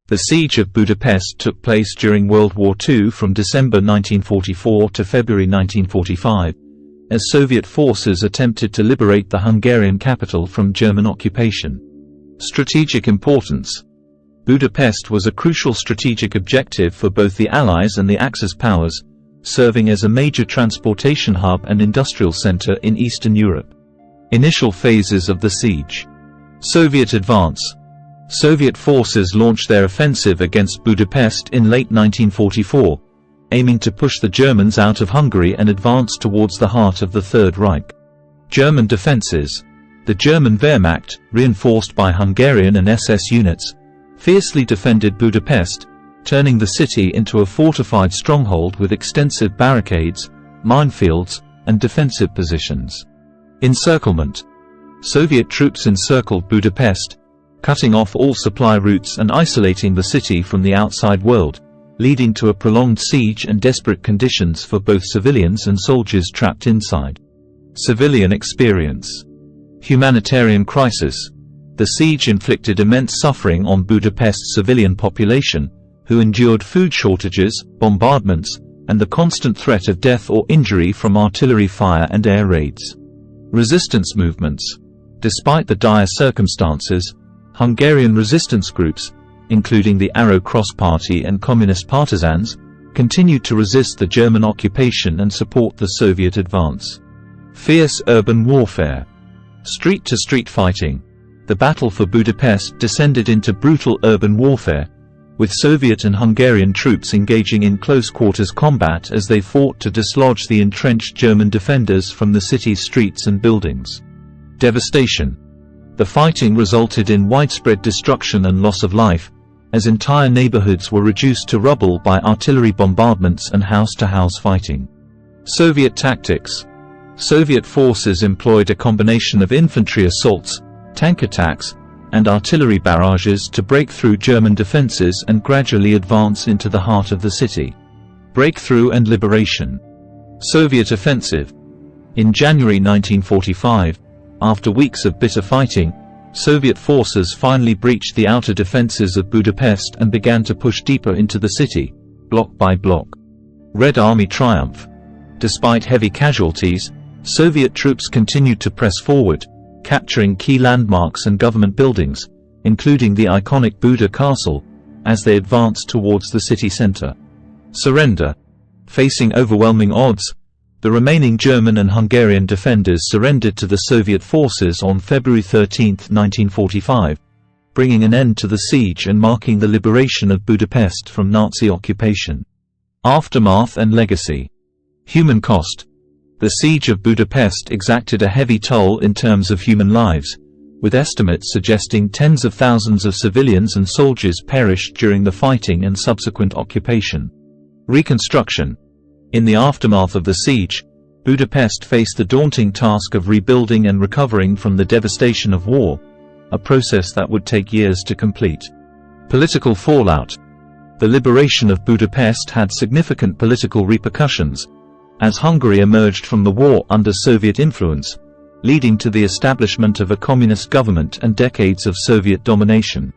The Siege of Budapest took place during World War II from December 1944 to February 1945, as Soviet forces attempted to liberate the Hungarian capital from German occupation. Strategic importance. Budapest was a crucial strategic objective for both the Allies and the Axis powers, serving as a major transportation hub and industrial center in Eastern Europe. Initial phases of the siege. Soviet advance. Soviet forces launched their offensive against Budapest in late 1944, aiming to push the Germans out of Hungary and advance towards the heart of the Third Reich. German defenses. The German Wehrmacht, reinforced by Hungarian and SS units, fiercely defended Budapest, turning the city into a fortified stronghold with extensive barricades, minefields, and defensive positions. Encirclement. Soviet troops encircled Budapest, cutting off all supply routes and isolating the city from the outside world, leading to a prolonged siege and desperate conditions for both civilians and soldiers trapped inside. Civilian experience. Humanitarian crisis. The siege inflicted immense suffering on Budapest's civilian population, who endured food shortages, bombardments, and the constant threat of death or injury from artillery fire and air raids. Resistance movements. Despite the dire circumstances, Hungarian resistance groups, including the Arrow Cross Party and communist partisans, continued to resist the German occupation and support the Soviet advance. Fierce urban warfare. Street-to-street fighting. The battle for Budapest descended into brutal urban warfare, with Soviet and Hungarian troops engaging in close-quarters combat as they fought to dislodge the entrenched German defenders from the city's streets and buildings. Devastation. The fighting resulted in widespread destruction and loss of life, as entire neighborhoods were reduced to rubble by artillery bombardments and house-to-house fighting. Soviet tactics. Soviet forces employed a combination of infantry assaults, tank attacks, and artillery barrages to break through German defenses and gradually advance into the heart of the city. Breakthrough and liberation. Soviet offensive. In January 1945, after weeks of bitter fighting, Soviet forces finally breached the outer defenses of Budapest and began to push deeper into the city, block by block. Red Army triumph. Despite heavy casualties, Soviet troops continued to press forward, capturing key landmarks and government buildings, including the iconic Buda Castle, as they advanced towards the city center. Surrender. Facing overwhelming odds, the remaining German and Hungarian defenders surrendered to the Soviet forces on February 13, 1945, bringing an end to the siege and marking the liberation of Budapest from Nazi occupation. Aftermath and legacy. Human cost. The siege of Budapest exacted a heavy toll in terms of human lives, with estimates suggesting tens of thousands of civilians and soldiers perished during the fighting and subsequent occupation. Reconstruction. In the aftermath of the siege, Budapest faced the daunting task of rebuilding and recovering from the devastation of war, a process that would take years to complete. Political fallout. The liberation of Budapest had significant political repercussions, as Hungary emerged from the war under Soviet influence, leading to the establishment of a communist government and decades of Soviet domination.